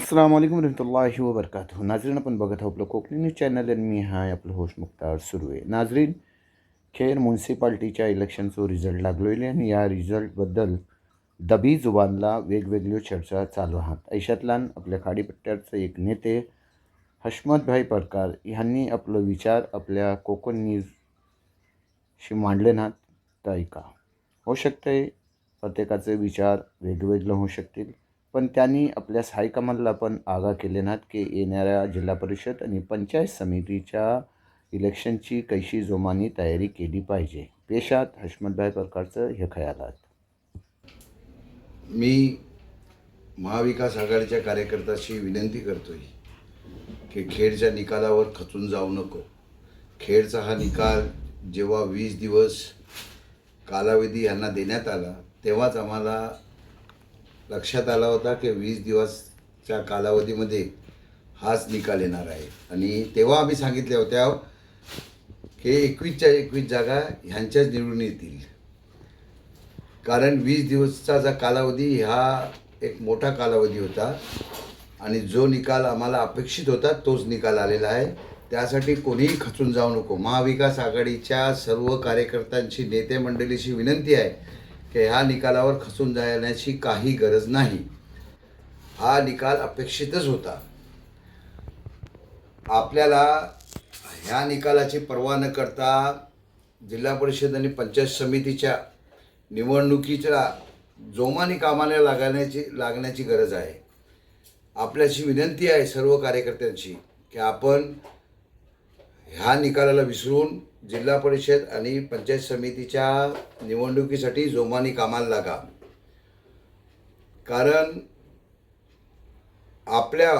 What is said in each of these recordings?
अस्सलाम वालेकुम रहमतुल्लाहि व बरकातुहू. नाजरीन, आपण बघत आहोत आपलं कोकणी न्यूज चॅनल आणि मी हाय आपलं होस्ट मुख्तार सुर्वे. नाजरीन, खेड म्युन्सिपाल्टीच्या इलेक्शनचा रिझल्ट लागलेले आणि या रिझल्टबद्दल दबी जुबानला वेगवेगळी चर्चा चालू आहात. ऐशातलान आपल्या खाडीपट्ट्याचे एक नेते हशमतभाई परकार यांनी आपलं विचार आपल्या कोकण न्यूजशी मांडले नात. तर ऐका. होऊ शकते प्रत्येकाचे विचार वेगवेगळे होऊ शकतील, पण त्यांनी आपल्या हायकमांडला पण आगाह केले नात की येणाऱ्या जिल्हा परिषद आणि पंचायत समितीच्या इलेक्शनची कशी जोमानी तयारी केली पाहिजे. पेशात हशमतभाई परकारचं हे खयालात. मी महाविकास आघाडीच्या कार्यकर्त्याशी विनंती करतोय की खेडच्या निकालावर खचून जाऊ नको. खेडचा हा निकाल जेव्हा 20 दिवस कालावधी यांना देण्यात आला तेव्हाच आम्हाला लक्षात आला होता की 20 दिवसच्या कालावधीमध्ये हाच निकाल येणार आहे. आणि तेव्हा आम्ही सांगितल्या होत्या की 21च्या 21 जागा ह्यांच्याच निवडून येतील. कारण 20 दिवसाचा जो कालावधी हा एक मोठा कालावधी होता आणि जो निकाल आम्हाला अपेक्षित होता तोच निकाल आलेला आहे. त्यासाठी कोणीही खचून जाऊ नको. महाविकास आघाडीच्या सर्व कार्यकर्त्यांची नेते मंडळीची विनंती आहे की ह्या निकालावर खचून जाण्याची काही गरज नाही. हा निकाल अपेक्षितच होता. आपल्याला ह्या निकालाची पर्वा न करता जिल्हा परिषद आणि पंचायत समितीच्या निवडणुकीच्या जोमाने कामाला लागण्याची गरज आहे. आपल्याची विनंती आहे सर्व कार्यकर्त्यांची की आपण ह्या निकालाला विसरून जिल्हा परिषद आणि पंचायत समितीच्या निवडणुकीसाठी जोमाने कामाला लागा. कारण आपल्या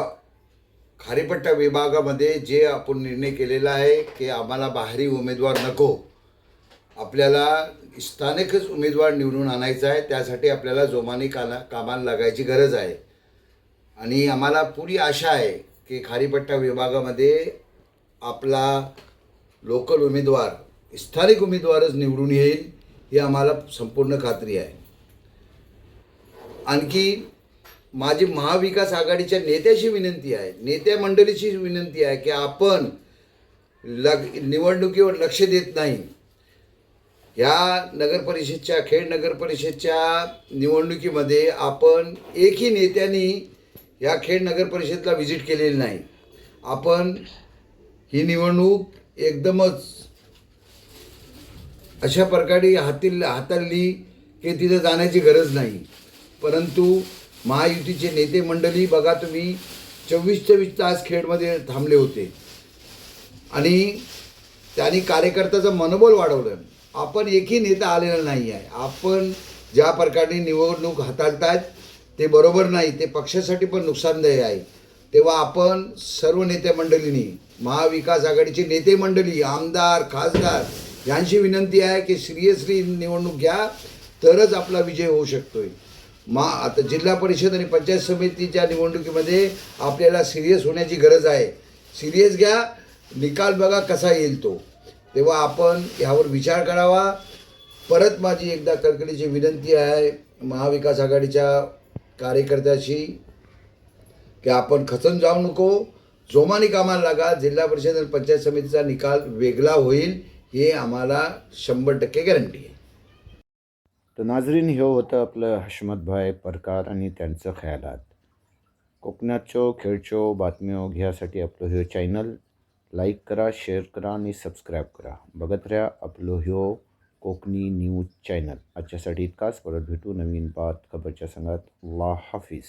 खारीपट्टा विभागामध्ये जे आपण निर्णय केलेला आहे की आम्हाला बाहेरी उमेदवार नको, आपल्याला स्थानिकच उमेदवार निवडून आणायचा आहे. त्यासाठी आपल्याला जोमाने कामाला लागायची गरज आहे. आणि आम्हाला पुरी आशा आहे की खारीपट्टा विभागामध्ये आपला लोकल उमेदवार स्थानिक उमेदवारच निवडून येईल ही आम्हाला संपूर्ण खात्री आहे. आणखी माझी महाविकास आघाडीच्या नेत्याची विनंती आहे, नेत्या मंडळीची विनंती आहे की आपण निवडणुकीवर लक्ष देत नाही. या नगरपरिषदच्या खेड नगरपरिषदच्या निवडणुकीमध्ये आपण एकही नेत्यांनी या खेड नगरपरिषदला व्हिजिट केलेली नाही. आपण ही निवडणूक एकदमच अशा प्रकारे हाताळली की तिथे जाण्याची गरज नाही. परंतु महायुतीचे नेते मंडळी बघा, तुम्ही 24 तास खेडमध्ये थांबले होते आणि त्यांनी कार्यकर्त्याचं मनोबल वाढवलं. आपण एकही नेता आलेला नाही आहे. आपण ज्या प्रकारे निवडणूक हाताळतायत ते बरोबर नाही, ते पक्षासाठी पण नुकसानदायी आहे. तेव्हा आपण सर्व नेते मंडळींनी, महाविकास आघाडीचे नेते मंडळी, आमदार, खासदार यांची विनंती आहे की सिरियसली निवडणूक घ्या, तरच आपला विजय होऊ शकतोय. आता जिल्हा परिषद आणि पंचायत समितीच्या निवडणुकीमध्ये आपल्याला सिरियस होण्याची गरज आहे. सिरियस घ्या, निकाल बघा कसा येईल तो, तेव्हा आपण ह्यावर विचार करावा. परत माझी एकदा कळकळीची विनंती आहे महाविकास आघाडीच्या कार्यकर्त्याशी की आपण खचून जाऊ नको, जोमाने कामाला लागा. जिल्हा परिषद आणि पंचायत समितीचा निकाल वेगळा होईल हे आम्हाला 100% गॅरंटी आहे. तर नाजरीन, हे होतं आपलं हशमतभाई परकार आणि त्यांचं खयालात. कोकणाच्या खेळच्या बातम्या घ्यासाठी आपलं हे चॅनल लाईक करा, शेअर करा आणि सबस्क्राईब करा. बघत राहा आपलं ह्यो कोकणी न्यूज चॅनल. आजच्यासाठी इतकाच. परत भेटू नवीन बात खबरच्या संघात. अल्लाह हाफिज.